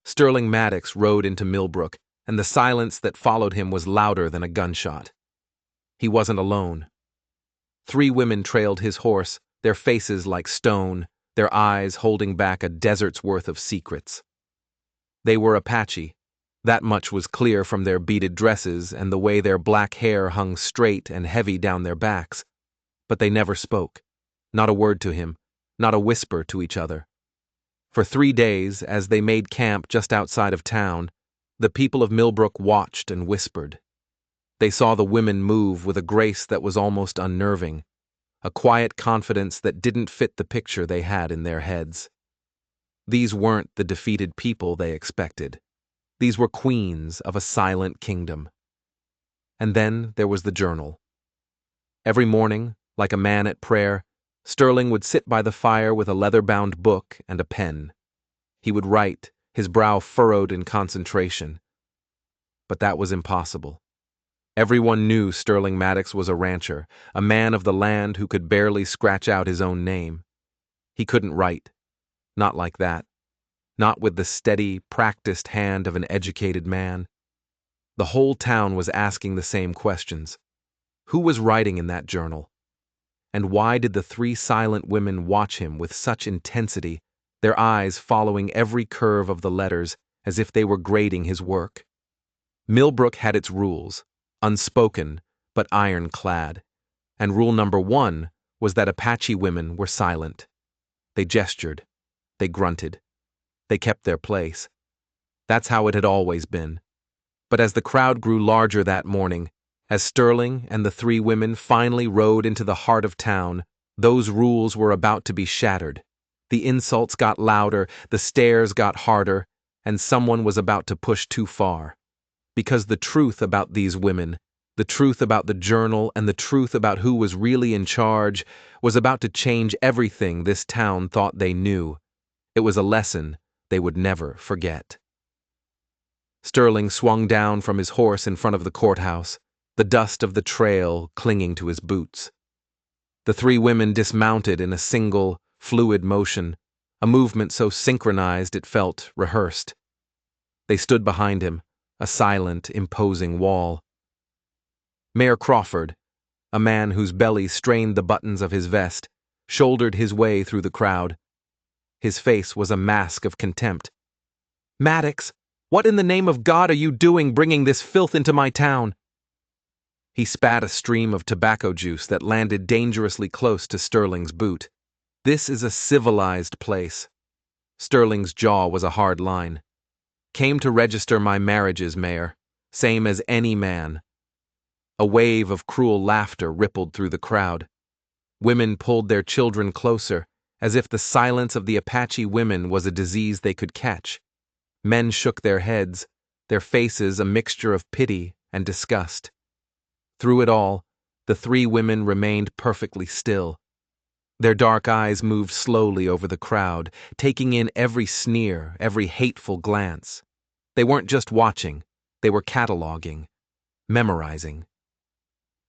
Sterling Maddox rode into Milbrook, and the silence that followed him was louder than a gunshot. He wasn't alone. 3 women trailed his horse, their faces like stone, their eyes holding back a desert's worth of secrets. They were Apache. That much was clear from their beaded dresses and the way their black hair hung straight and heavy down their backs. But they never spoke. Not a word to him, not a whisper to each other. For 3 days, as they made camp just outside of town, the people of Milbrook watched and whispered. They saw the women move with a grace that was almost unnerving, a quiet confidence that didn't fit the picture they had in their heads. These weren't the defeated people they expected. These were queens of a silent kingdom. And then there was the journal. Every morning, like a man at prayer, Sterling would sit by the fire with a leather-bound book and a pen. He would write, his brow furrowed in concentration. But that was impossible. Everyone knew Sterling Maddox was a rancher, a man of the land who could barely scratch out his own name. He couldn't write. Not like that. Not with the steady, practiced hand of an educated man. The whole town was asking the same questions. Who was writing in that journal? And why did the 3 silent women watch him with such intensity, their eyes following every curve of the letters as if they were grading his work? Milbrook had its rules, unspoken but ironclad, and rule number 1 was that Apache women were silent. They gestured. They grunted. They kept their place. That's how it had always been. But as the crowd grew larger that morning, as Sterling and the 3 women finally rode into the heart of town, those rules were about to be shattered. The insults got louder, the stares got harder, and someone was about to push too far. Because the truth about these women, the truth about the journal, and the truth about who was really in charge was about to change everything this town thought they knew. It was a lesson they would never forget. Sterling swung down from his horse in front of the courthouse, the dust of the trail clinging to his boots. The 3 women dismounted in a single, fluid motion, a movement so synchronized it felt rehearsed. They stood behind him, a silent, imposing wall. Mayor Crawford, a man whose belly strained the buttons of his vest, shouldered his way through the crowd. His face was a mask of contempt. "Maddox, what in the name of God are you doing bringing this filth into my town?" He spat a stream of tobacco juice that landed dangerously close to Sterling's boot. "This is a civilized place." Sterling's jaw was a hard line. "Came to register my marriages, Mayor. Same as any man." A wave of cruel laughter rippled through the crowd. Women pulled their children closer, as if the silence of the Apache women was a disease they could catch. Men shook their heads, their faces a mixture of pity and disgust. Through it all, the 3 women remained perfectly still. Their dark eyes moved slowly over the crowd, taking in every sneer, every hateful glance. They weren't just watching, they were cataloging, memorizing.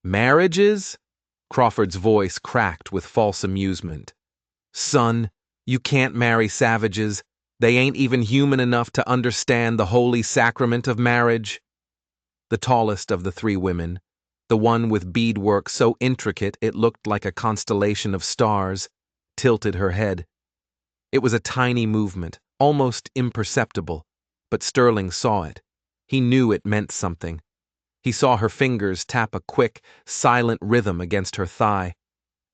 "Marriages?" Crawford's voice cracked with false amusement. "Son, you can't marry savages. They ain't even human enough to understand the holy sacrament of marriage." The tallest of the 3 women, the one with beadwork so intricate it looked like a constellation of stars, tilted her head. It was a tiny movement, almost imperceptible, but Sterling saw it. He knew it meant something. He saw her fingers tap a quick, silent rhythm against her thigh.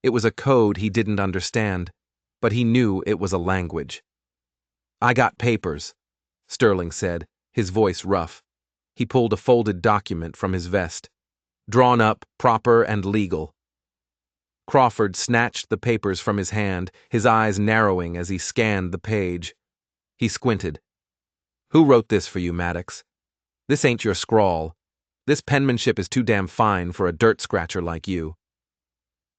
It was a code he didn't understand, but he knew it was a language. "I got papers," Sterling said, his voice rough. He pulled a folded document from his vest. "Drawn up, proper and legal." Crawford snatched the papers from his hand, his eyes narrowing as he scanned the page. He squinted. "Who wrote this for you, Maddox? This ain't your scrawl. This penmanship is too damn fine for a dirt scratcher like you."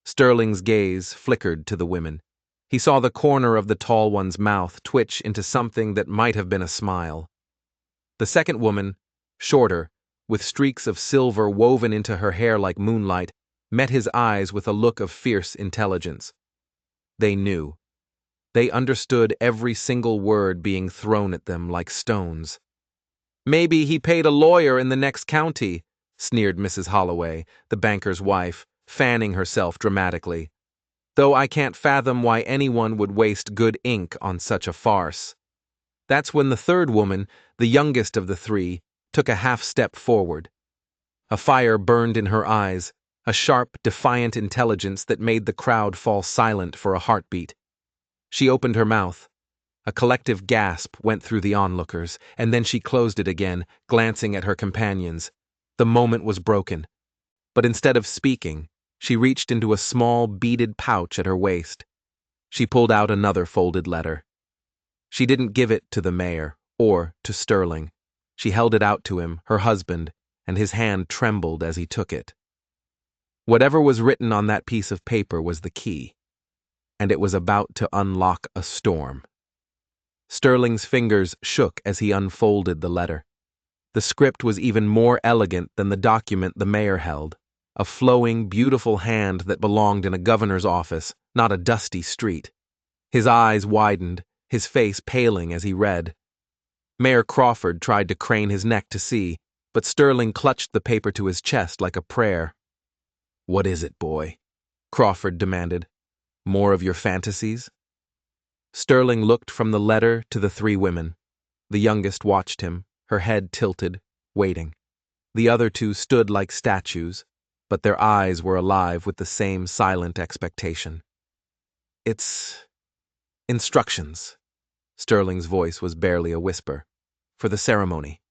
Sterling's gaze flickered to the women. He saw the corner of the tall one's mouth twitch into something that might have been a smile. The second woman, shorter, with streaks of silver woven into her hair like moonlight, met his eyes with a look of fierce intelligence. They knew. They understood every single word being thrown at them like stones. "Maybe he paid a lawyer in the next county," sneered Mrs. Holloway, the banker's wife, fanning herself dramatically. "Though I can't fathom why anyone would waste good ink on such a farce." That's when the third woman, the youngest of the three, took a half step forward. A fire burned in her eyes, a sharp, defiant intelligence that made the crowd fall silent for a heartbeat. She opened her mouth. A collective gasp went through the onlookers, and then she closed it again, glancing at her companions. The moment was broken. But instead of speaking, she reached into a small, beaded pouch at her waist. She pulled out another folded letter. She didn't give it to the mayor, or to Sterling. She held it out to him, her husband, and his hand trembled as he took it. Whatever was written on that piece of paper was the key, and it was about to unlock a storm. Sterling's fingers shook as he unfolded the letter. The script was even more elegant than the document the mayor held, a flowing, beautiful hand that belonged in a governor's office, not a dusty street. His eyes widened, his face paling as he read. Mayor Crawford tried to crane his neck to see, but Sterling clutched the paper to his chest like a prayer. "What is it, boy?" Crawford demanded. "More of your fantasies?" Sterling looked from the letter to the three women. The youngest watched him, her head tilted, waiting. The other two stood like statues, but their eyes were alive with the same silent expectation. "It's instructions." Sterling's voice was barely a whisper. "For the ceremony."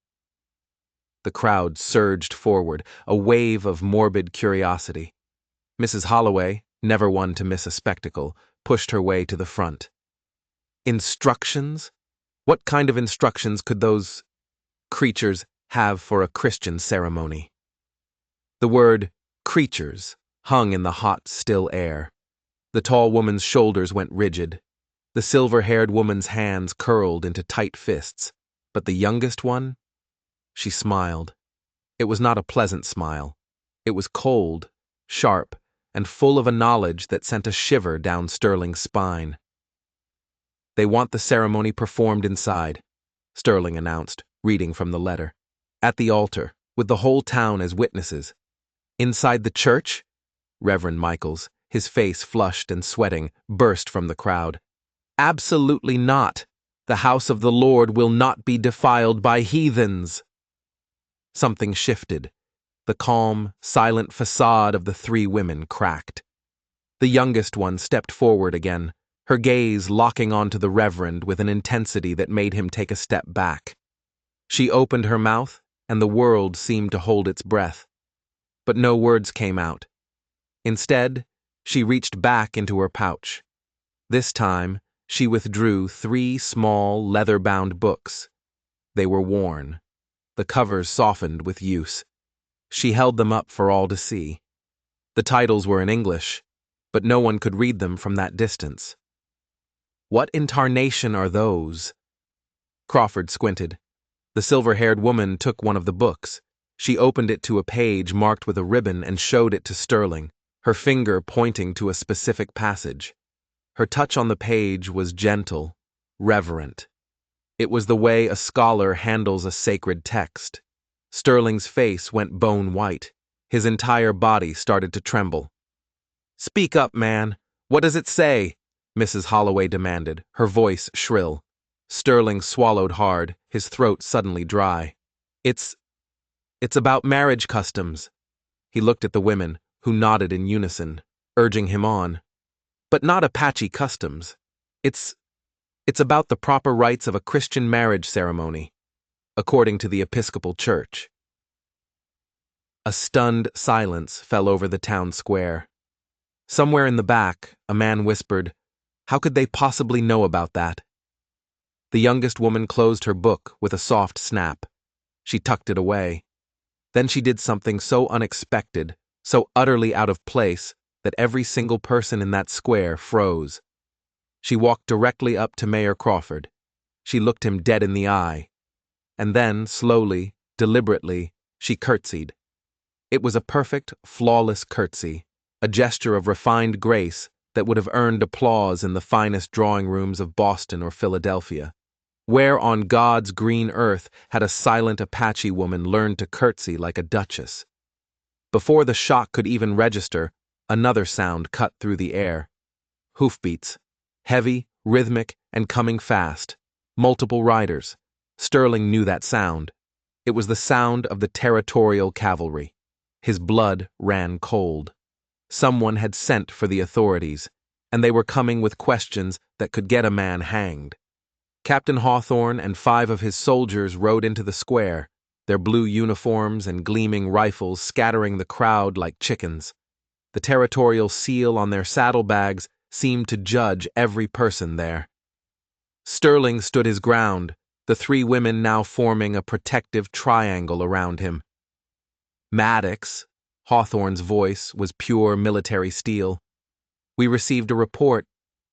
The crowd surged forward, a wave of morbid curiosity. Mrs. Holloway, never one to miss a spectacle, pushed her way to the front. Instructions? What kind of instructions could those creatures have for a Christian ceremony? The word creatures hung in the hot, still air. The tall woman's shoulders went rigid. The silver-haired woman's hands curled into tight fists. But the youngest one? She smiled. It was not a pleasant smile. It was cold, sharp, and full of a knowledge that sent a shiver down Sterling's spine. "They want the ceremony performed inside," Sterling announced, reading from the letter. "At the altar, with the whole town as witnesses." "Inside the church?" Reverend Michaels, his face flushed and sweating, burst from the crowd. "Absolutely not. The house of the Lord will not be defiled by heathens." Something shifted. The calm, silent facade of the three women cracked. The youngest one stepped forward again, her gaze locking onto the Reverend with an intensity that made him take a step back. She opened her mouth, and the world seemed to hold its breath. But no words came out. Instead, she reached back into her pouch. This time, she withdrew 3 small, leather-bound books. They were worn, the covers softened with use. She held them up for all to see. The titles were in English, but no one could read them from that distance. "What in tarnation are those?" Crawford squinted. The silver-haired woman took one of the books. She opened it to a page marked with a ribbon and showed it to Sterling, her finger pointing to a specific passage. Her touch on the page was gentle, reverent. It was the way a scholar handles a sacred text. Sterling's face went bone white. His entire body started to tremble. "Speak up, man. What does it say?" Mrs. Holloway demanded, her voice shrill. Sterling swallowed hard, his throat suddenly dry. It's about marriage customs." He looked at the women, who nodded in unison, urging him on. "But not Apache customs. It's about the proper rites of a Christian marriage ceremony, according to the Episcopal Church." A stunned silence fell over the town square. Somewhere in the back, a man whispered, "How could they possibly know about that?" The youngest woman closed her book with a soft snap. She tucked it away. Then she did something so unexpected, so utterly out of place, that every single person in that square froze. She walked directly up to Mayor Crawford. She looked him dead in the eye. And then, slowly, deliberately, she curtsied. It was a perfect, flawless curtsy, a gesture of refined grace that would have earned applause in the finest drawing rooms of Boston or Philadelphia. Where on God's green earth had a silent Apache woman learned to curtsy like a duchess? Before the shock could even register, another sound cut through the air. Hoofbeats. Heavy, rhythmic, and coming fast. Multiple riders. Sterling knew that sound. It was the sound of the territorial cavalry. His blood ran cold. Someone had sent for the authorities, and they were coming with questions that could get a man hanged. Captain Hawthorne and 5 of his soldiers rode into the square, their blue uniforms and gleaming rifles scattering the crowd like chickens. The territorial seal on their saddlebags seemed to judge every person there. Sterling stood his ground, the 3 women now forming a protective triangle around him. Maddox, Hawthorne's voice was pure military steel. We received a report,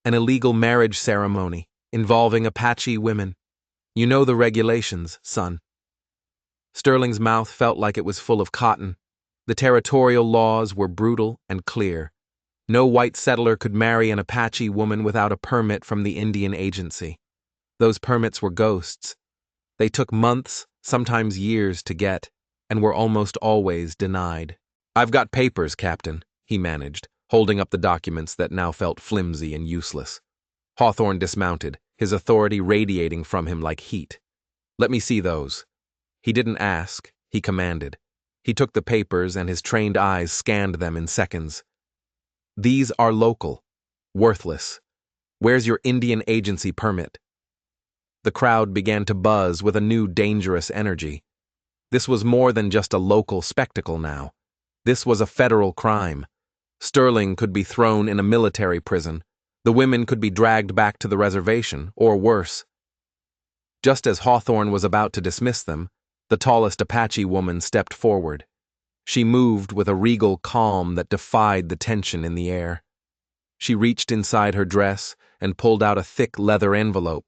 an illegal marriage ceremony involving Apache women. You know the regulations, son. Sterling's mouth felt like it was full of cotton. The territorial laws were brutal and clear. No white settler could marry an Apache woman without a permit from the Indian Agency. Those permits were ghosts. They took months, sometimes years to get, and were almost always denied. "I've got papers, Captain," he managed, holding up the documents that now felt flimsy and useless. Hawthorne dismounted, his authority radiating from him like heat. "Let me see those." He didn't ask, he commanded. He took the papers and his trained eyes scanned them in seconds. "These are local. Worthless. Where's your Indian Agency permit?" The crowd began to buzz with a new dangerous energy. This was more than just a local spectacle now. This was a federal crime. Sterling could be thrown in a military prison. The women could be dragged back to the reservation, or worse. Just as Hawthorne was about to dismiss them, the tallest Apache woman stepped forward. She moved with a regal calm that defied the tension in the air. She reached inside her dress and pulled out a thick leather envelope.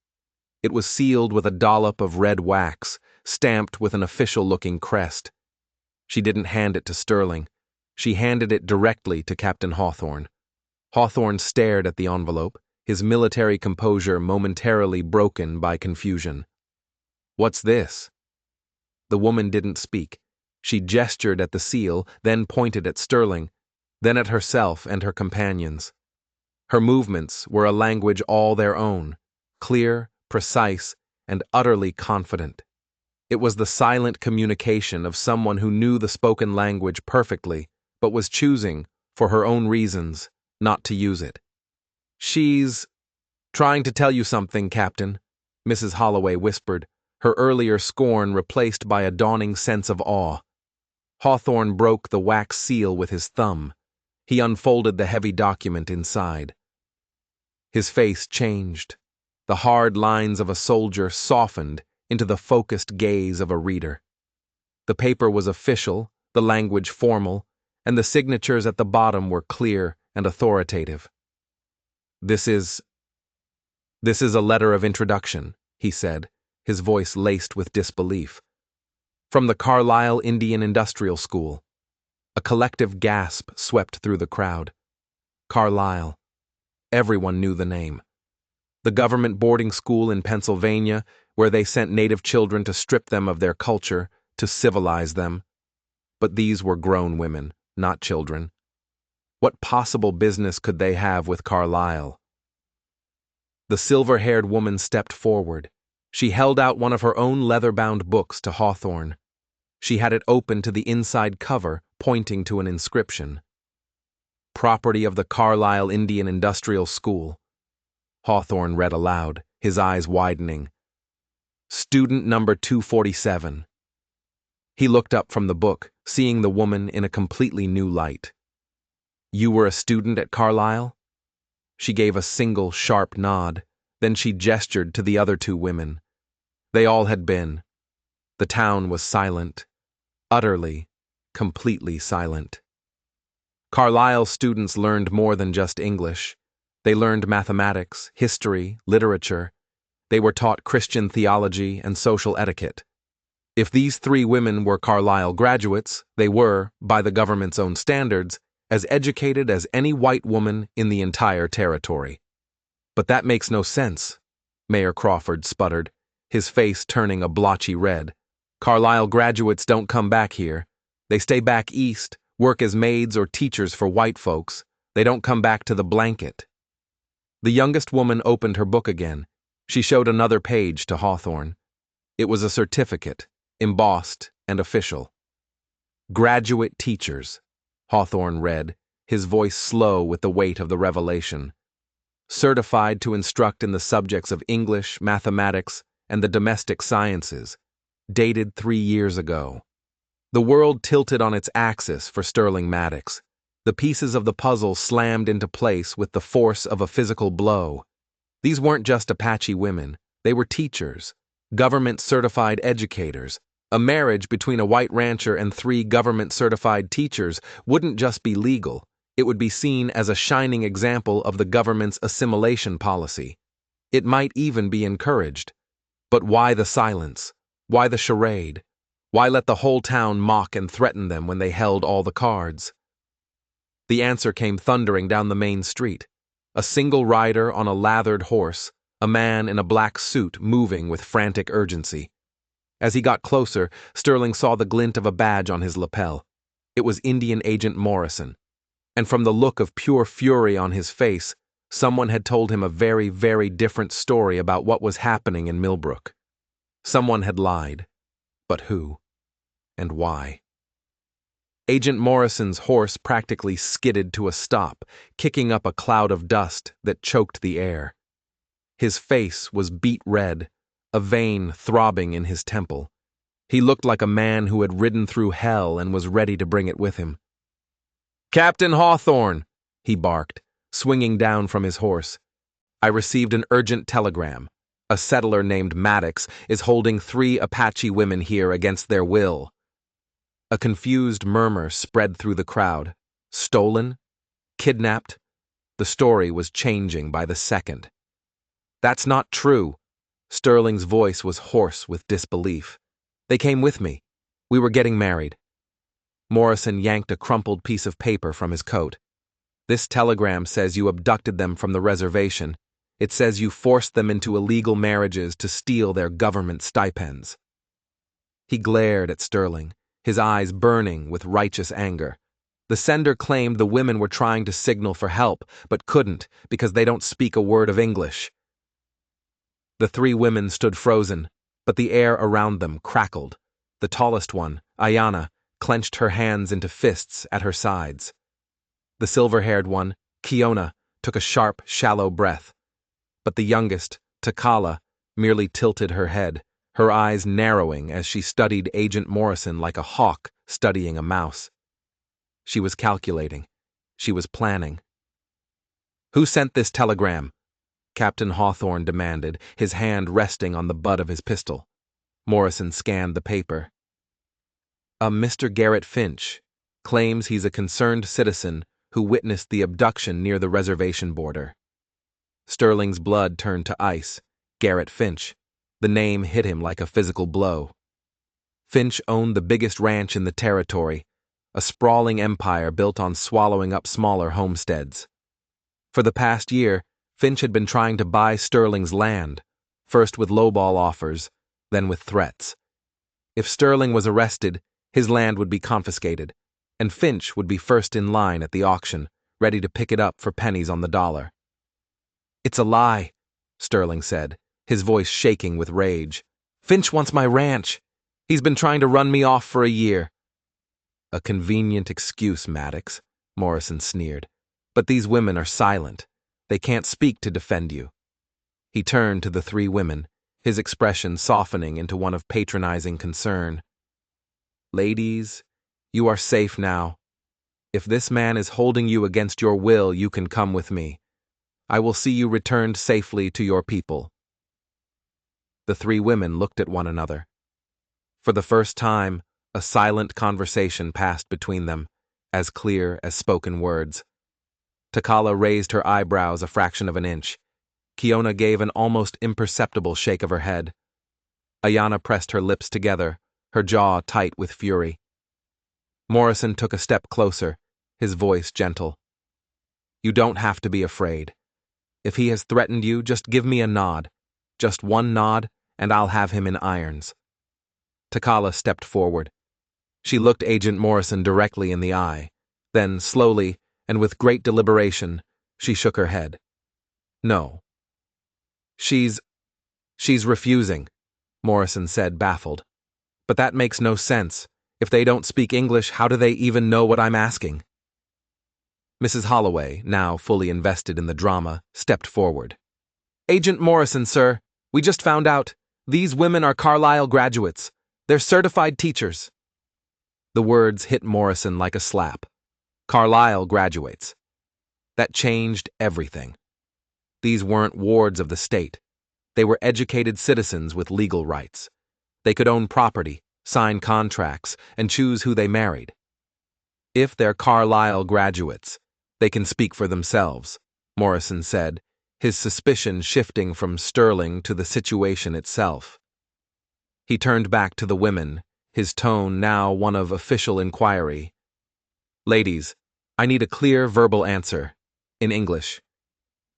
It was sealed with a dollop of red wax, stamped with an official-looking crest. She didn't hand it to Sterling. She handed it directly to Captain Hawthorne. Hawthorne stared at the envelope, his military composure momentarily broken by confusion. "What's this?" The woman didn't speak. She gestured at the seal, then pointed at Sterling, then at herself and her companions. Her movements were a language all their own, clear, precise, and utterly confident. It was the silent communication of someone who knew the spoken language perfectly, but was choosing, for her own reasons, not to use it. "She's trying to tell you something, Captain," Mrs. Holloway whispered, her earlier scorn replaced by a dawning sense of awe. Hawthorne broke the wax seal with his thumb. He unfolded the heavy document inside. His face changed. The hard lines of a soldier softened into the focused gaze of a reader. The paper was official, the language formal, and the signatures at the bottom were clear and authoritative. This is a letter of introduction," he said, his voice laced with disbelief. "From the Carlisle Indian Industrial School." A collective gasp swept through the crowd. Carlisle. Everyone knew the name. The government boarding school in Pennsylvania, where they sent native children to strip them of their culture, to civilize them. But these were grown women, not children. What possible business could they have with Carlisle? The silver-haired woman stepped forward. She held out one of her own leather-bound books to Hawthorne. She had it open to the inside cover, pointing to an inscription. "Property of the Carlisle Indian Industrial School." Hawthorne read aloud, his eyes widening. "Student number 247. He looked up from the book, seeing the woman in a completely new light. "You were a student at Carlisle?" She gave a single, sharp nod, then she gestured to the other 2 women. They all had been. The town was silent. Utterly, completely silent. Carlisle students learned more than just English. They learned mathematics, history, literature. They were taught Christian theology and social etiquette. If these 3 women were Carlisle graduates, they were, by the government's own standards, as educated as any white woman in the entire territory. But that makes no sense, Mayor Crawford sputtered, his face turning a blotchy red. Carlisle graduates don't come back here. They stay back east, work as maids or teachers for white folks. They don't come back to the blanket. The youngest woman opened her book again. She showed another page to Hawthorne. It was a certificate, embossed and official. Graduate teachers, Hawthorne read, his voice slow with the weight of the revelation. Certified to instruct in the subjects of English, mathematics, and the domestic sciences, dated 3 years ago. The world tilted on its axis for Sterling Maddox. The pieces of the puzzle slammed into place with the force of a physical blow. These weren't just Apache women. They were teachers, government-certified educators. A marriage between a white rancher and 3 government-certified teachers wouldn't just be legal. It would be seen as a shining example of the government's assimilation policy. It might even be encouraged. But why the silence? Why the charade? Why let the whole town mock and threaten them when they held all the cards? The answer came thundering down the main street. A single rider on a lathered horse, a man in a black suit moving with frantic urgency. As he got closer, Sterling saw the glint of a badge on his lapel. It was Indian Agent Morrison. And from the look of pure fury on his face, someone had told him a very, very different story about what was happening in Milbrook. Someone had lied. But who? And why? Agent Morrison's horse practically skidded to a stop, kicking up a cloud of dust that choked the air. His face was beet red, a vein throbbing in his temple. He looked like a man who had ridden through hell and was ready to bring it with him. "Captain Hawthorne," he barked, swinging down from his horse. "I received an urgent telegram. A settler named Maddox is holding 3 Apache women here against their will." A confused murmur spread through the crowd. Stolen? Kidnapped? The story was changing by the second. "That's not true." Sterling's voice was hoarse with disbelief. "They came with me. We were getting married." Morrison yanked a crumpled piece of paper from his coat. "This telegram says you abducted them from the reservation. It says you forced them into illegal marriages to steal their government stipends." He glared at Sterling, his eyes burning with righteous anger. The sender claimed the women were trying to signal for help, but couldn't because they don't speak a word of English. The 3 women stood frozen, but the air around them crackled. The tallest one, Ayanna, clenched her hands into fists at her sides. The silver-haired one, Kiona, took a sharp, shallow breath. But the youngest, Takala, merely tilted her head, her eyes narrowing as she studied Agent Morrison like a hawk studying a mouse. She was calculating. She was planning. "Who sent this telegram?" Captain Hawthorne demanded, his hand resting on the butt of his pistol. Morrison scanned the paper. "A Mr. Garrett Finch claims he's a concerned citizen who witnessed the abduction near the reservation border." Sterling's blood turned to ice. Garrett Finch. The name hit him like a physical blow. Finch owned the biggest ranch in the territory, a sprawling empire built on swallowing up smaller homesteads. For the past year, Finch had been trying to buy Sterling's land, first with lowball offers, then with threats. If Sterling was arrested, his land would be confiscated, and Finch would be first in line at the auction, ready to pick it up for pennies on the dollar. "It's a lie," Sterling said, his voice shaking with rage. "Finch wants my ranch. He's been trying to run me off for a year." "A convenient excuse, Maddox," Morrison sneered. "But these women are silent. They can't speak to defend you." He turned to the 3 women, his expression softening into one of patronizing concern. "Ladies, you are safe now. If this man is holding you against your will, you can come with me. I will see you returned safely to your people." The 3 women looked at one another. For the first time, a silent conversation passed between them, as clear as spoken words. Takala raised her eyebrows a fraction of an inch. Kiona gave an almost imperceptible shake of her head. Ayanna pressed her lips together, her jaw tight with fury. Morrison took a step closer, his voice gentle. You don't have to be afraid. If he has threatened you, just give me a nod. Just one nod, and I'll have him in irons. Takala stepped forward. She looked Agent Morrison directly in the eye. Then, slowly, and with great deliberation, she shook her head. No. She's refusing, Morrison said, baffled. But that makes no sense. If they don't speak English, how do they even know what I'm asking? Mrs. Holloway, now fully invested in the drama, stepped forward. Agent Morrison, sir, we just found out. These women are Carlisle graduates. They're certified teachers. The words hit Morrison like a slap. Carlisle graduates. That changed everything. These weren't wards of the state. They were educated citizens with legal rights. They could own property, sign contracts, and choose who they married. If they're Carlisle graduates, they can speak for themselves, Morrison said, his suspicion shifting from Sterling to the situation itself. He turned back to the women, his tone now one of official inquiry. Ladies, I need a clear verbal answer, in English.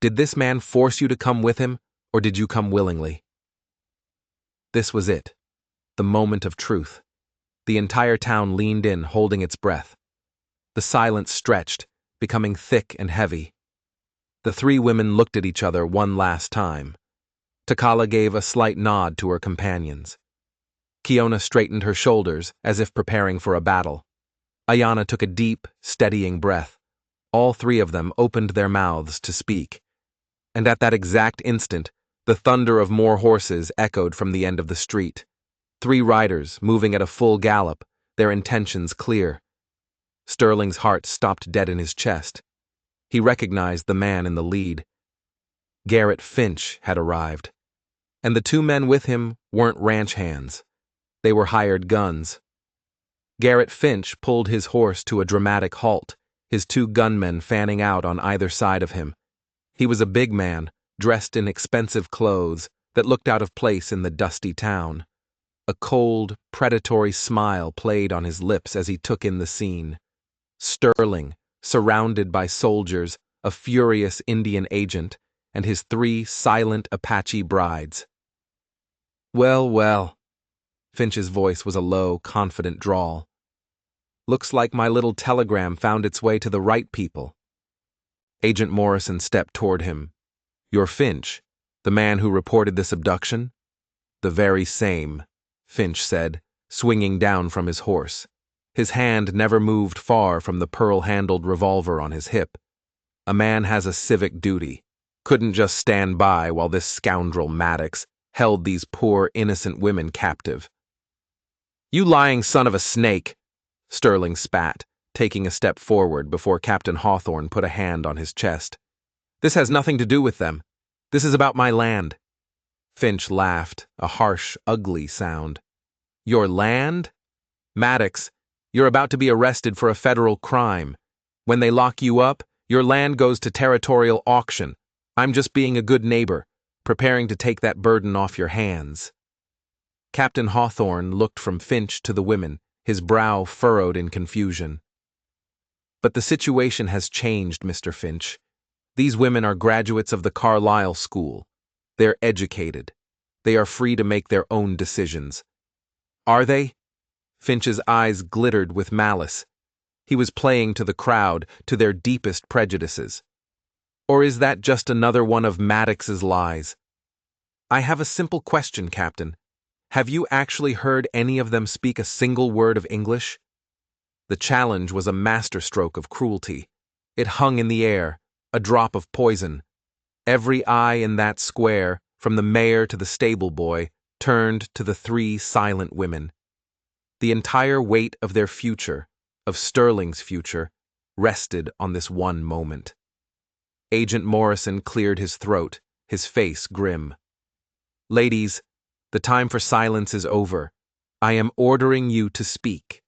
Did this man force you to come with him, or did you come willingly? This was it, the moment of truth. The entire town leaned in, holding its breath. The silence stretched, becoming thick and heavy. The three women looked at each other one last time. Takala gave a slight nod to her companions. Kiona straightened her shoulders, as if preparing for a battle. Ayana took a deep, steadying breath. All three of them opened their mouths to speak. And at that exact instant, the thunder of more horses echoed from the end of the street. 3 riders, moving at a full gallop, their intentions clear. Sterling's heart stopped dead in his chest. He recognized the man in the lead. Garrett Finch had arrived. And the 2 men with him weren't ranch hands. They were hired guns. Garrett Finch pulled his horse to a dramatic halt, his 2 gunmen fanning out on either side of him. He was a big man, dressed in expensive clothes that looked out of place in the dusty town. A cold, predatory smile played on his lips as he took in the scene. Sterling, surrounded by soldiers, a furious Indian agent, and his 3 silent Apache brides. Well, well. Finch's voice was a low, confident drawl. Looks like my little telegram found its way to the right people. Agent Morrison stepped toward him. You're Finch, the man who reported this abduction? The very same, Finch said, swinging down from his horse. His hand never moved far from the pearl-handled revolver on his hip. A man has a civic duty. Couldn't just stand by while this scoundrel Maddox held these poor, innocent women captive. You lying son of a snake, Sterling spat, taking a step forward before Captain Hawthorne put a hand on his chest. This has nothing to do with them. This is about my land. Finch laughed, a harsh, ugly sound. Your land? Maddox, you're about to be arrested for a federal crime. When they lock you up, your land goes to territorial auction. I'm just being a good neighbor, preparing to take that burden off your hands. Captain Hawthorne looked from Finch to the women, his brow furrowed in confusion. But the situation has changed, Mr. Finch. These women are graduates of the Carlisle School. They're educated. They are free to make their own decisions. Are they? Finch's eyes glittered with malice. He was playing to the crowd, to their deepest prejudices. Or is that just another one of Maddox's lies? I have a simple question, Captain. Have you actually heard any of them speak a single word of English? The challenge was a masterstroke of cruelty. It hung in the air, a drop of poison. Every eye in that square, from the mayor to the stable boy, turned to the 3 silent women. The entire weight of their future, of Sterling's future, rested on this one moment. Agent Morrison cleared his throat, his face grim. Ladies, the time for silence is over. I am ordering you to speak.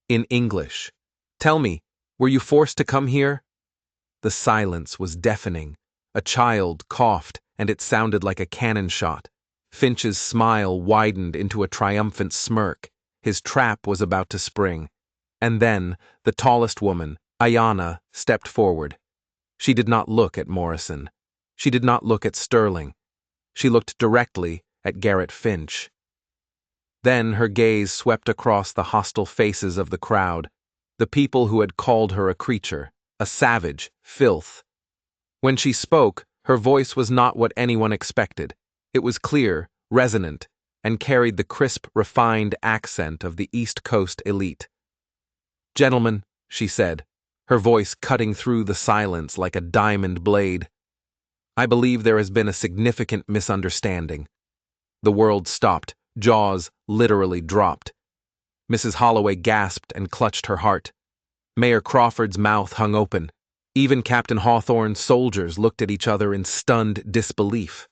In English. Tell me, were you forced to come here? The silence was deafening. A child coughed, and it sounded like a cannon shot. Finch's smile widened into a triumphant smirk. His trap was about to spring. And then, the tallest woman, Ayanna stepped forward. She did not look at Morrison. She did not look at Sterling. She looked directly at Garrett Finch. Then her gaze swept across the hostile faces of the crowd, the people who had called her a creature, a savage, filth. When she spoke, her voice was not what anyone expected. It was clear, resonant, and carried the crisp, refined accent of the East Coast elite. "Gentlemen," she said, her voice cutting through the silence like a diamond blade, "I believe there has been a significant misunderstanding." The world stopped, jaws literally dropped. Mrs. Holloway gasped and clutched her heart. Mayor Crawford's mouth hung open. Even Captain Hawthorne's soldiers looked at each other in stunned disbelief.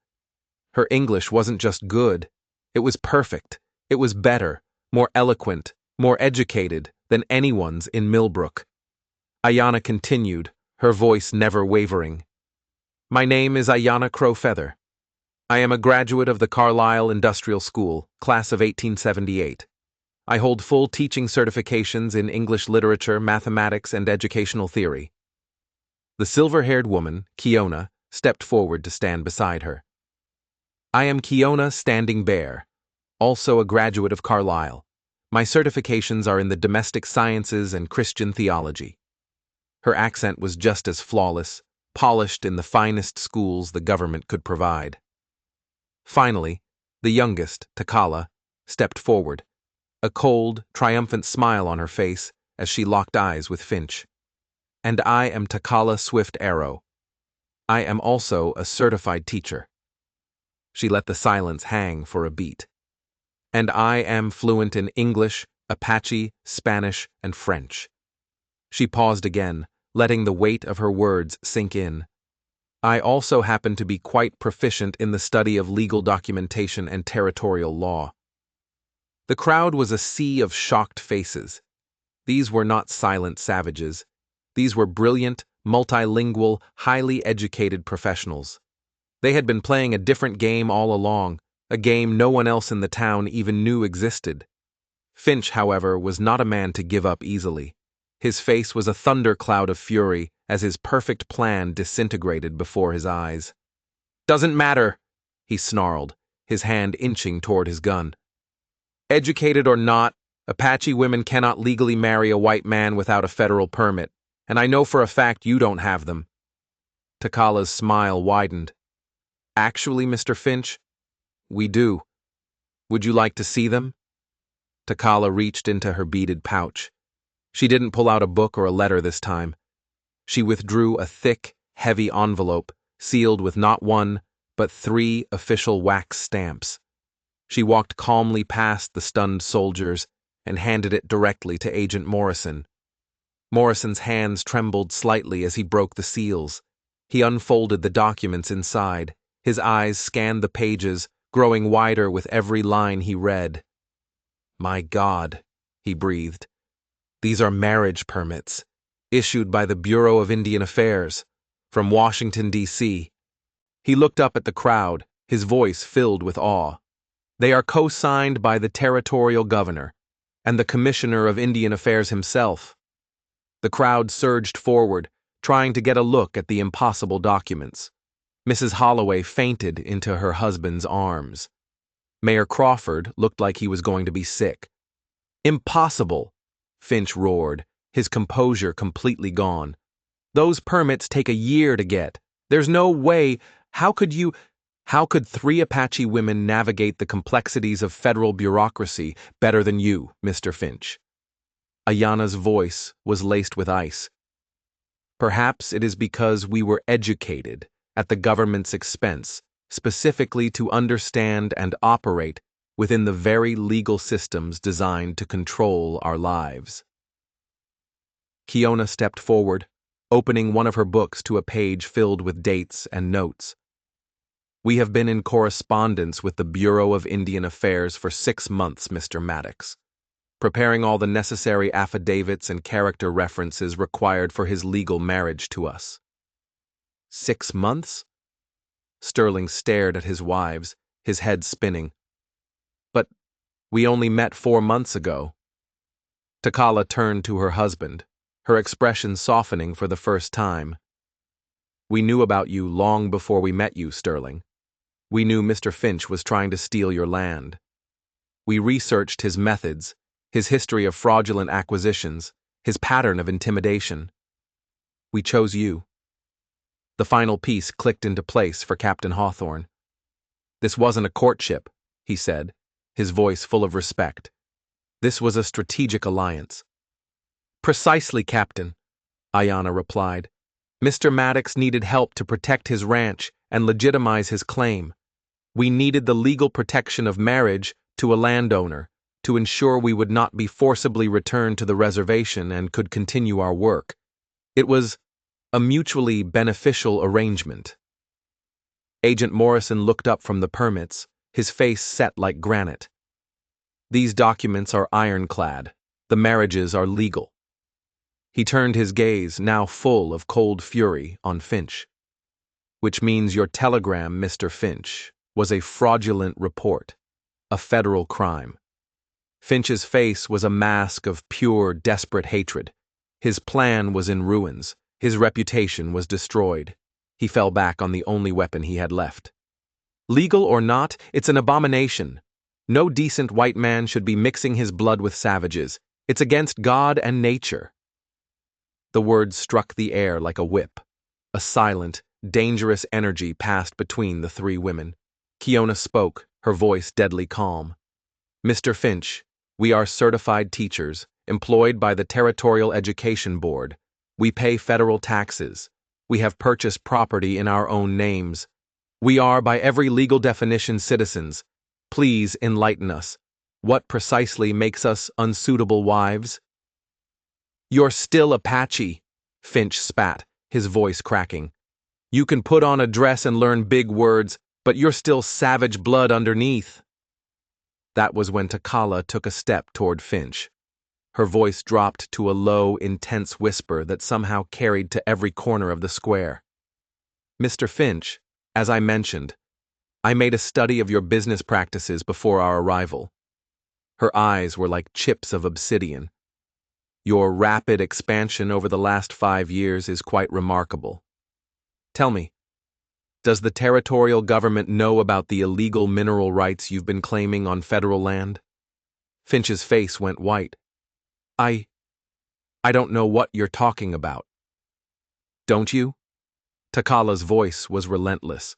Her English wasn't just good. It was perfect. It was better, more eloquent, more educated than anyone's in Milbrook. Ayanna continued, her voice never wavering. "My name is Ayanna Crowfeather. I am a graduate of the Carlisle Industrial School, class of 1878. I hold full teaching certifications in English literature, mathematics, and educational theory." The silver-haired woman, Kiona, stepped forward to stand beside her. "I am Kiona Standing Bear, also a graduate of Carlisle. My certifications are in the domestic sciences and Christian theology." Her accent was just as flawless, polished in the finest schools the government could provide. Finally, the youngest, Takala, stepped forward, a cold, triumphant smile on her face as she locked eyes with Finch. "And I am Takala Swift Arrow. I am also a certified teacher." She let the silence hang for a beat. "And I am fluent in English, Apache, Spanish, and French." She paused again, letting the weight of her words sink in. "I also happen to be quite proficient in the study of legal documentation and territorial law." The crowd was a sea of shocked faces. These were not silent savages. These were brilliant, multilingual, highly educated professionals. They had been playing a different game all along, a game no one else in the town even knew existed. Finch, however, was not a man to give up easily. His face was a thundercloud of fury as his perfect plan disintegrated before his eyes. "Doesn't matter," he snarled, his hand inching toward his gun. "Educated or not, Apache women cannot legally marry a white man without a federal permit, and I know for a fact you don't have them." Takala's smile widened. "Actually, Mr. Finch, we do. Would you like to see them?" Takala reached into her beaded pouch. She didn't pull out a book or a letter this time. She withdrew a thick, heavy envelope, sealed with not one, but 3 official wax stamps. She walked calmly past the stunned soldiers and handed it directly to Agent Morrison. Morrison's hands trembled slightly as he broke the seals. He unfolded the documents inside. His eyes scanned the pages, growing wider with every line he read. "My God," he breathed. "These are marriage permits, issued by the Bureau of Indian Affairs, from Washington, D.C. He looked up at the crowd, his voice filled with awe. "They are co-signed by the territorial governor and the Commissioner of Indian Affairs himself." The crowd surged forward, trying to get a look at the impossible documents. Mrs. Holloway fainted into her husband's arms. Mayor Crawford looked like he was going to be sick. "Impossible!" Finch roared, his composure completely gone. "Those permits take a year to get. There's no way. How could 3 Apache women navigate the complexities of federal bureaucracy better than you, Mr. Finch?" Ayanna's voice was laced with ice. "Perhaps it is because we were educated at the government's expense, specifically to understand and operate within the very legal systems designed to control our lives." Kiona stepped forward, opening one of her books to a page filled with dates and notes. "We have been in correspondence with the Bureau of Indian Affairs for 6 months, Mr. Maddox, preparing all the necessary affidavits and character references required for his legal marriage to us." 6 months? Sterling stared at his wives, his head spinning. "But we only met 4 months ago." Takala turned to her husband, her expression softening for the first time. "We knew about you long before we met you, Sterling. We knew Mr. Finch was trying to steal your land. We researched his methods, his history of fraudulent acquisitions, his pattern of intimidation. We chose you." The final piece clicked into place for Captain Hawthorne. "This wasn't a courtship," he said, his voice full of respect. "This was a strategic alliance." "Precisely, Captain," Ayanna replied. "Mr. Maddox needed help to protect his ranch and legitimize his claim. We needed the legal protection of marriage to a landowner to ensure we would not be forcibly returned to the reservation and could continue our work. It was a mutually beneficial arrangement." Agent Morrison looked up from the permits, his face set like granite. "These documents are ironclad. The marriages are legal." He turned his gaze, now full of cold fury, on Finch. "Which means your telegram, Mr. Finch, was a fraudulent report, a federal crime." Finch's face was a mask of pure, desperate hatred. His plan was in ruins. His reputation was destroyed. He fell back on the only weapon he had left. "Legal or not, it's an abomination. No decent white man should be mixing his blood with savages. It's against God and nature." The words struck the air like a whip. A silent, dangerous energy passed between the three women. Kiona spoke, her voice deadly calm. "Mr. Finch, we are certified teachers, employed by the Territorial Education Board. We pay federal taxes. We have purchased property in our own names. We are, by every legal definition, citizens. Please enlighten us. What precisely makes us unsuitable wives?" "You're still Apache," Finch spat, his voice cracking. "You can put on a dress and learn big words, but you're still savage blood underneath." That was when Takala took a step toward Finch. Her voice dropped to a low, intense whisper that somehow carried to every corner of the square. "Mr. Finch, as I mentioned, I made a study of your business practices before our arrival." Her eyes were like chips of obsidian. "Your rapid expansion over the last 5 years is quite remarkable. Tell me, does the territorial government know about the illegal mineral rights you've been claiming on federal land?" Finch's face went white. I don't know what you're talking about." "Don't you?" Takala's voice was relentless.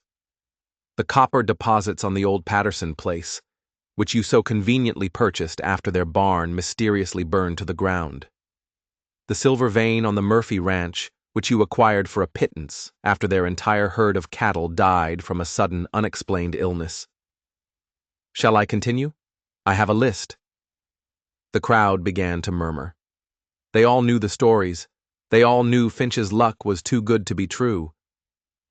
"The copper deposits on the old Patterson place, which you so conveniently purchased after their barn mysteriously burned to the ground. The silver vein on the Murphy Ranch, which you acquired for a pittance after their entire herd of cattle died from a sudden, unexplained illness. Shall I continue? I have a list." The crowd began to murmur. They all knew the stories. They all knew Finch's luck was too good to be true.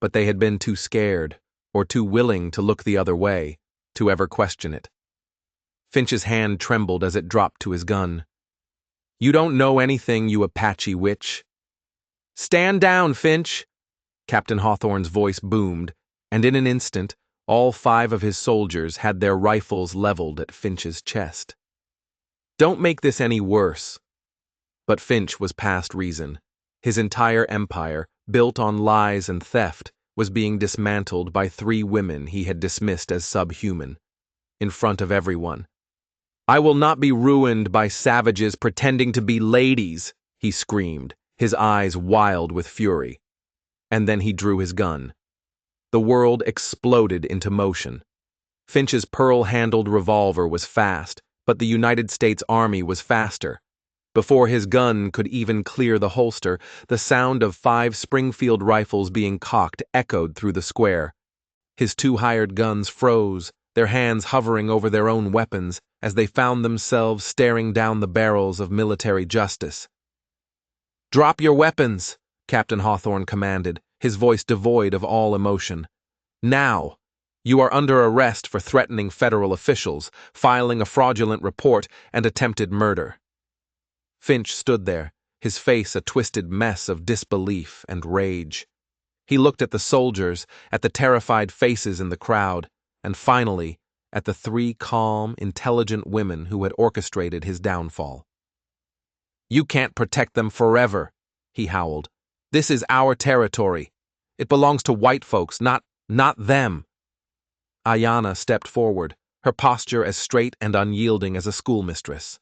But they had been too scared, or too willing to look the other way, to ever question it. Finch's hand trembled as it dropped to his gun. "You don't know anything, you Apache witch." "Stand down, Finch!" Captain Hawthorne's voice boomed, and in an instant, all 5 of his soldiers had their rifles leveled at Finch's chest. "Don't make this any worse." But Finch was past reason. His entire empire, built on lies and theft, was being dismantled by 3 women he had dismissed as subhuman. In front of everyone. "I will not be ruined by savages pretending to be ladies," he screamed, his eyes wild with fury. And then he drew his gun. The world exploded into motion. Finch's pearl-handled revolver was fast, but the United States Army was faster. Before his gun could even clear the holster, the sound of 5 Springfield rifles being cocked echoed through the square. His 2 hired guns froze, their hands hovering over their own weapons as they found themselves staring down the barrels of military justice. "Drop your weapons," Captain Hawthorne commanded, his voice devoid of all emotion. "Now! You are under arrest for threatening federal officials, filing a fraudulent report, and attempted murder." Finch stood there, his face a twisted mess of disbelief and rage. He looked at the soldiers, at the terrified faces in the crowd, and finally, at the 3 calm, intelligent women who had orchestrated his downfall. You can't protect them forever, he howled. This is our territory. It belongs to white folks, not them. Ayanna stepped forward, her posture as straight and unyielding as a schoolmistress.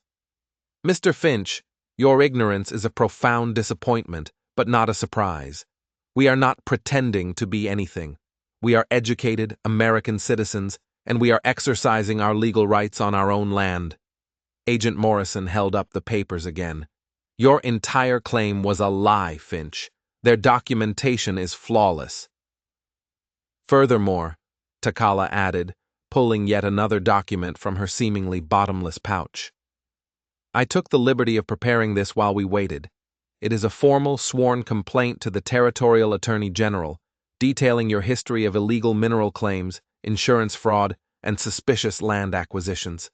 Mr. Finch, your ignorance is a profound disappointment, but not a surprise. We are not pretending to be anything. We are educated American citizens, and we are exercising our legal rights on our own land. Agent Morrison held up the papers again. Your entire claim was a lie, Finch. Their documentation is flawless. Furthermore, Takala added, pulling yet another document from her seemingly bottomless pouch. I took the liberty of preparing this while we waited. It is a formal sworn complaint to the Territorial Attorney General, detailing your history of illegal mineral claims, insurance fraud, and suspicious land acquisitions.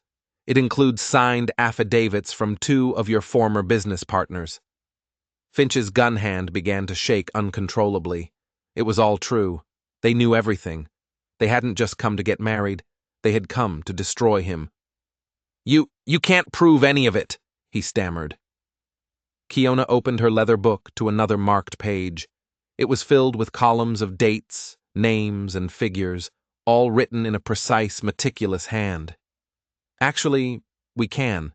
It includes signed affidavits from 2 of your former business partners. Finch's gun hand began to shake uncontrollably. It was all true. They knew everything. They hadn't just come to get married. They had come to destroy him. You can't prove any of it, he stammered. Kiona opened her leather book to another marked page. It was filled with columns of dates, names, and figures, all written in a precise, meticulous hand. Actually, we can.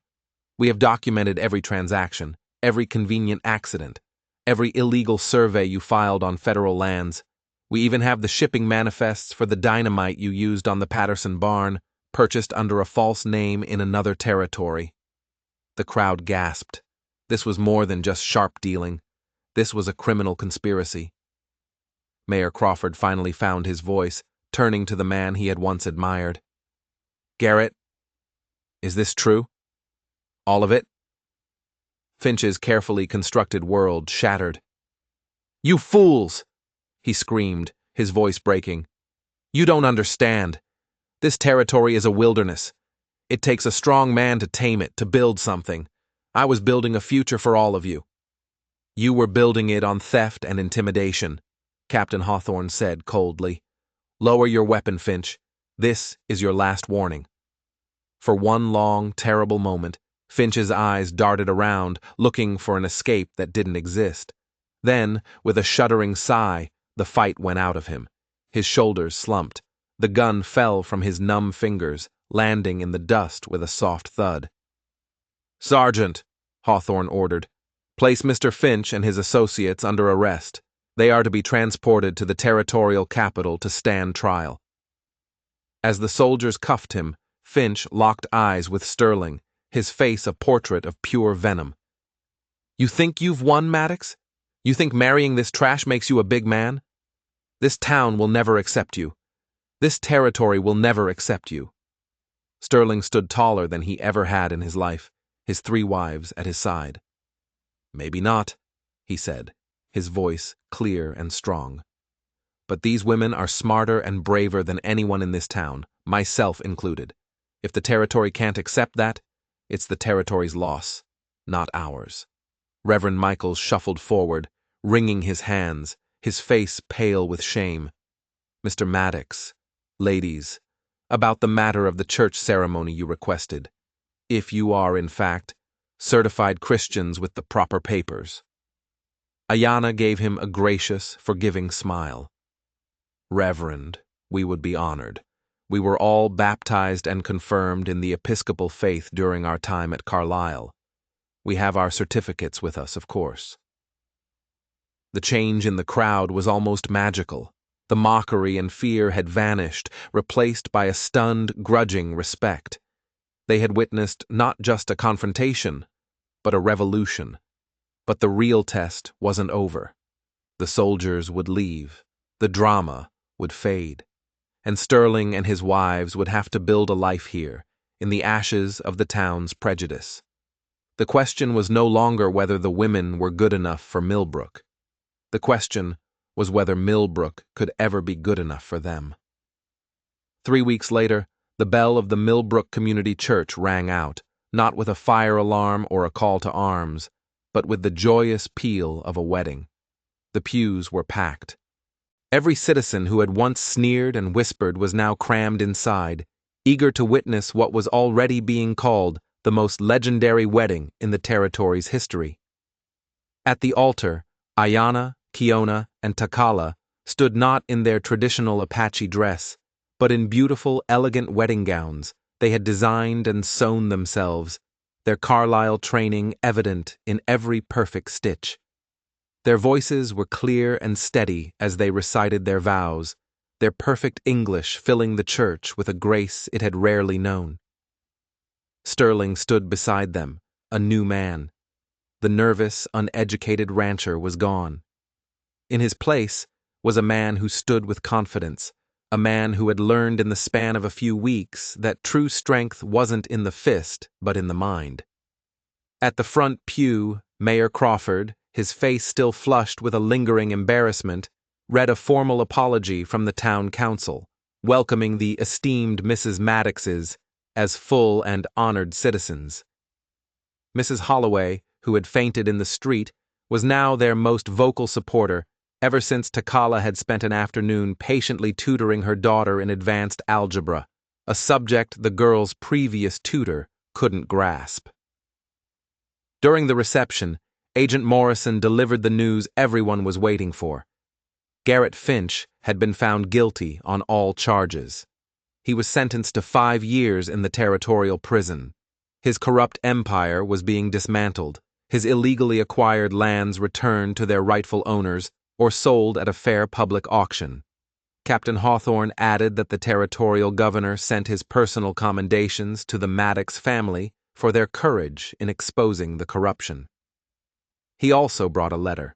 We have documented every transaction, every convenient accident, every illegal survey you filed on federal lands. We even have the shipping manifests for the dynamite you used on the Patterson barn, purchased under a false name in another territory. The crowd gasped. This was more than just sharp dealing. This was a criminal conspiracy. Mayor Crawford finally found his voice, turning to the man he had once admired. Garrett, is this true? All of it? Finch's carefully constructed world shattered. You fools! He screamed, his voice breaking. You don't understand. This territory is a wilderness. It takes a strong man to tame it, to build something. I was building a future for all of you. You were building it on theft and intimidation, Captain Hawthorne said coldly. Lower your weapon, Finch. This is your last warning. For one long, terrible moment, Finch's eyes darted around, looking for an escape that didn't exist. Then, with a shuddering sigh, the fight went out of him. His shoulders slumped. The gun fell from his numb fingers, landing in the dust with a soft thud. Sergeant, Hawthorne ordered, place Mr. Finch and his associates under arrest. They are to be transported to the territorial capital to stand trial. As the soldiers cuffed him, Finch locked eyes with Sterling, his face a portrait of pure venom. You think you've won, Maddox? You think marrying this trash makes you a big man? This town will never accept you. This territory will never accept you. Sterling stood taller than he ever had in his life, his 3 wives at his side. Maybe not, he said, his voice clear and strong. But these women are smarter and braver than anyone in this town, myself included. If the territory can't accept that, it's the territory's loss, not ours. Reverend Michaels shuffled forward, wringing his hands, his face pale with shame. Mr. Maddox, ladies, about the matter of the church ceremony you requested, if you are, in fact, certified Christians with the proper papers. Ayanna gave him a gracious, forgiving smile. Reverend, we would be honored. We were all baptized and confirmed in the Episcopal faith during our time at Carlisle. We have our certificates with us, of course. The change in the crowd was almost magical. The mockery and fear had vanished, replaced by a stunned, grudging respect. They had witnessed not just a confrontation, but a revolution. But the real test wasn't over. The soldiers would leave. The drama would fade. And Sterling and his wives would have to build a life here, in the ashes of the town's prejudice. The question was no longer whether the women were good enough for Milbrook. The question was whether Milbrook could ever be good enough for them. 3 weeks later, the bell of the Milbrook Community Church rang out, not with a fire alarm or a call to arms, but with the joyous peal of a wedding. The pews were packed. Every citizen who had once sneered and whispered was now crammed inside, eager to witness what was already being called the most legendary wedding in the territory's history. At the altar, Ayanna, Kiona, and Takala stood not in their traditional Apache dress, but in beautiful, elegant wedding gowns they had designed and sewn themselves, their Carlisle training evident in every perfect stitch. Their voices were clear and steady as they recited their vows, their perfect English filling the church with a grace it had rarely known. Sterling stood beside them, a new man. The nervous, uneducated rancher was gone. In his place was a man who stood with confidence, a man who had learned in the span of a few weeks that true strength wasn't in the fist, but in the mind. At the front pew, Mayor Crawford, his face still flushed with a lingering embarrassment, read a formal apology from the town council, welcoming the esteemed Mrs. Maddoxes as full and honored citizens. Mrs. Holloway, who had fainted in the street, was now their most vocal supporter, ever since Takala had spent an afternoon patiently tutoring her daughter in advanced algebra, a subject the girl's previous tutor couldn't grasp. During the reception, Agent Morrison delivered the news everyone was waiting for. Garrett Finch had been found guilty on all charges. He was sentenced to 5 years in the territorial prison. His corrupt empire was being dismantled, his illegally acquired lands returned to their rightful owners or sold at a fair public auction. Captain Hawthorne added that the territorial governor sent his personal commendations to the Maddox family for their courage in exposing the corruption. He also brought a letter.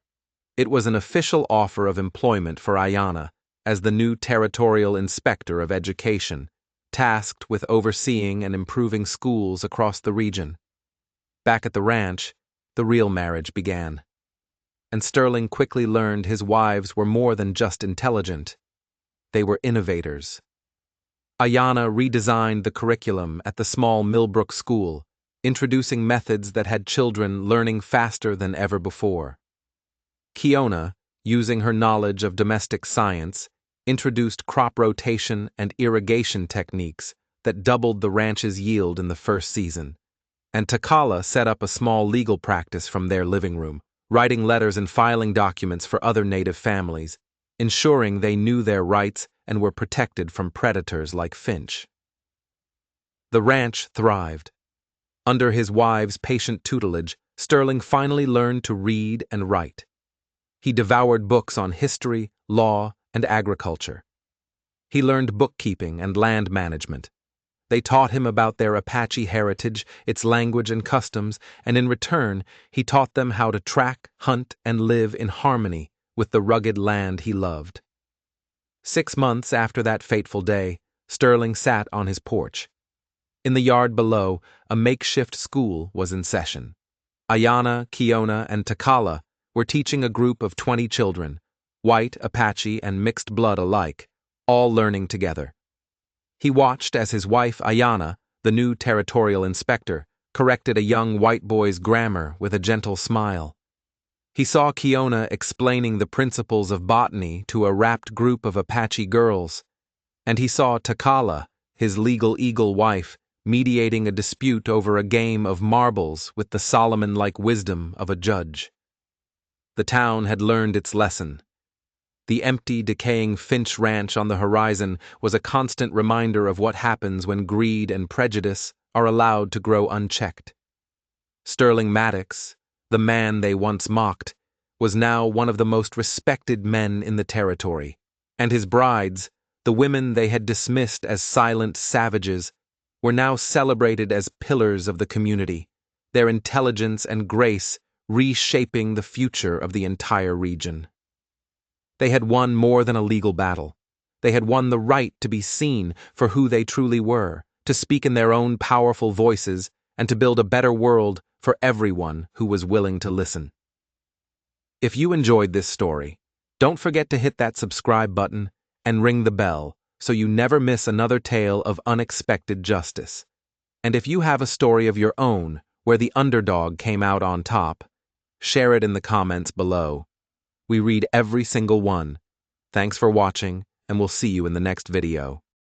It was an official offer of employment for Ayanna as the new territorial inspector of education, tasked with overseeing and improving schools across the region. Back at the ranch, the real marriage began. And Sterling quickly learned his wives were more than just intelligent. They were innovators. Ayanna redesigned the curriculum at the small Milbrook school, introducing methods that had children learning faster than ever before. Kiona, using her knowledge of domestic science, introduced crop rotation and irrigation techniques that doubled the ranch's yield in the first season. And Takala set up a small legal practice from their living room, writing letters and filing documents for other native families, ensuring they knew their rights and were protected from predators like Finch. The ranch thrived. Under his wife's patient tutelage, Sterling finally learned to read and write. He devoured books on history, law, and agriculture. He learned bookkeeping and land management. They taught him about their Apache heritage, its language and customs, and in return, he taught them how to track, hunt, and live in harmony with the rugged land he loved. 6 months after that fateful day, Sterling sat on his porch. In the yard below, a makeshift school was in session. Ayanna, Kiona, and Takala were teaching a group of 20 children, white, Apache, and mixed blood alike, all learning together. He watched as his wife Ayanna, the new territorial inspector, corrected a young white boy's grammar with a gentle smile. He saw Kiona explaining the principles of botany to a rapt group of Apache girls, and he saw Takala, his legal eagle wife, mediating a dispute over a game of marbles with the Solomon-like wisdom of a judge. The town had learned its lesson. The empty, decaying Finch Ranch on the horizon was a constant reminder of what happens when greed and prejudice are allowed to grow unchecked. Sterling Maddox, the man they once mocked, was now one of the most respected men in the territory, and his brides, the women they had dismissed as silent savages, were now celebrated as pillars of the community, their intelligence and grace reshaping the future of the entire region. They had won more than a legal battle. They had won the right to be seen for who they truly were, to speak in their own powerful voices, and to build a better world for everyone who was willing to listen. If you enjoyed this story, don't forget to hit that subscribe button and ring the bell so you never miss another tale of unexpected justice. And if you have a story of your own where the underdog came out on top, share it in the comments below. We read every single one. Thanks for watching, and we'll see you in the next video.